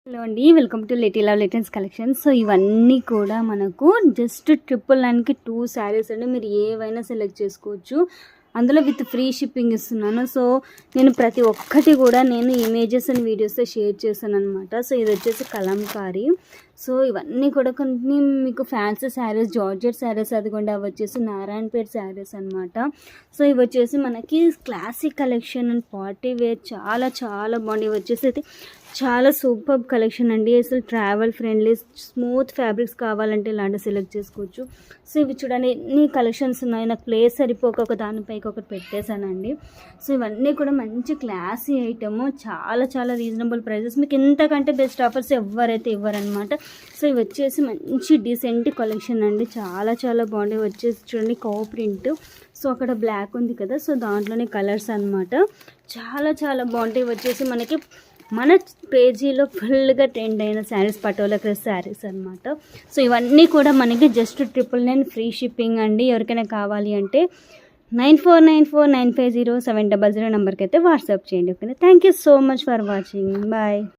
Hello అండి, welcome to little love littens collections. So ఇవన్నీ కూడా మనకు జస్ట్ 999కి 2 శారీస్ అండి. మీరు ఏవైనా సెలెక్ట్ చేసుకోవచ్చు. అందులో విత్ ఫ్రీ షిప్పింగ్ ఇస్తున్నాను. సో నేను ప్రతి ఒక్కటి కూడా నేను ఇమేజెస్ అండ్ వీడియోస్తో షేర్ చేశాను అనమాట. సో ఇది వచ్చేసి కలంకారీ. సో ఇవన్నీ కూడా కొన్ని మీకు ఫ్యాన్సీ శారీస్, జార్జెట్ శారీస్, అదిగోండి అవి వచ్చేసి నారాయణపేట్ శారీస్ అనమాట. సో ఇవి వచ్చేసి మనకి classic collection and party wear చాలా చాలా బాగుంది. ఇవి వచ్చేసి అయితే చాలా సూపర్ కలెక్షన్ అండి. అసలు ట్రావెల్ ఫ్రెండ్లీ స్మూత్ ఫ్యాబ్రిక్స్ కావాలంటే ఇలాంటి సెలెక్ట్ చేసుకోవచ్చు. సో ఇవి చూడండి ఎన్ని కలెక్షన్స్ ఉన్నాయి. నాకు ప్లేస్ సరిపోక ఒక దానిపైకి ఒకటి పెట్టేశానండి. సో ఇవన్నీ కూడా మంచి క్లాసీ ఐటమ్, చాలా చాలా రీజనబుల్ ప్రైజెస్. మీకు ఎంతకంటే బెస్ట్ ఆఫర్స్ ఎవరైతే ఇవ్వరనమాట. సో ఇవి వచ్చేసి మంచి డీసెంట్ కలెక్షన్ అండి. చాలా చాలా బాగుంటాయి. వచ్చేసి చూడండి కో ప్రింట్. సో అక్కడ బ్లాక్ ఉంది కదా, సో దాంట్లోనే కలర్స్ అనమాట. చాలా చాలా బాగుంటాయి. వచ్చేసి మనకి మన పేజీలో ఫుల్గా ట్రెండ్ అయిన శారీస్, పటోలా క్రష్ శారీస్ అనమాట. సో ఇవన్నీ కూడా మనకి జస్ట్ 999 ఫ్రీ షిప్పింగ్ అండి. ఎవరికైనా కావాలి అంటే 9494950700 నెంబర్కి అయితే వాట్సాప్ చేయండి. ఓకేనా. Thank you so much for watching. Bye.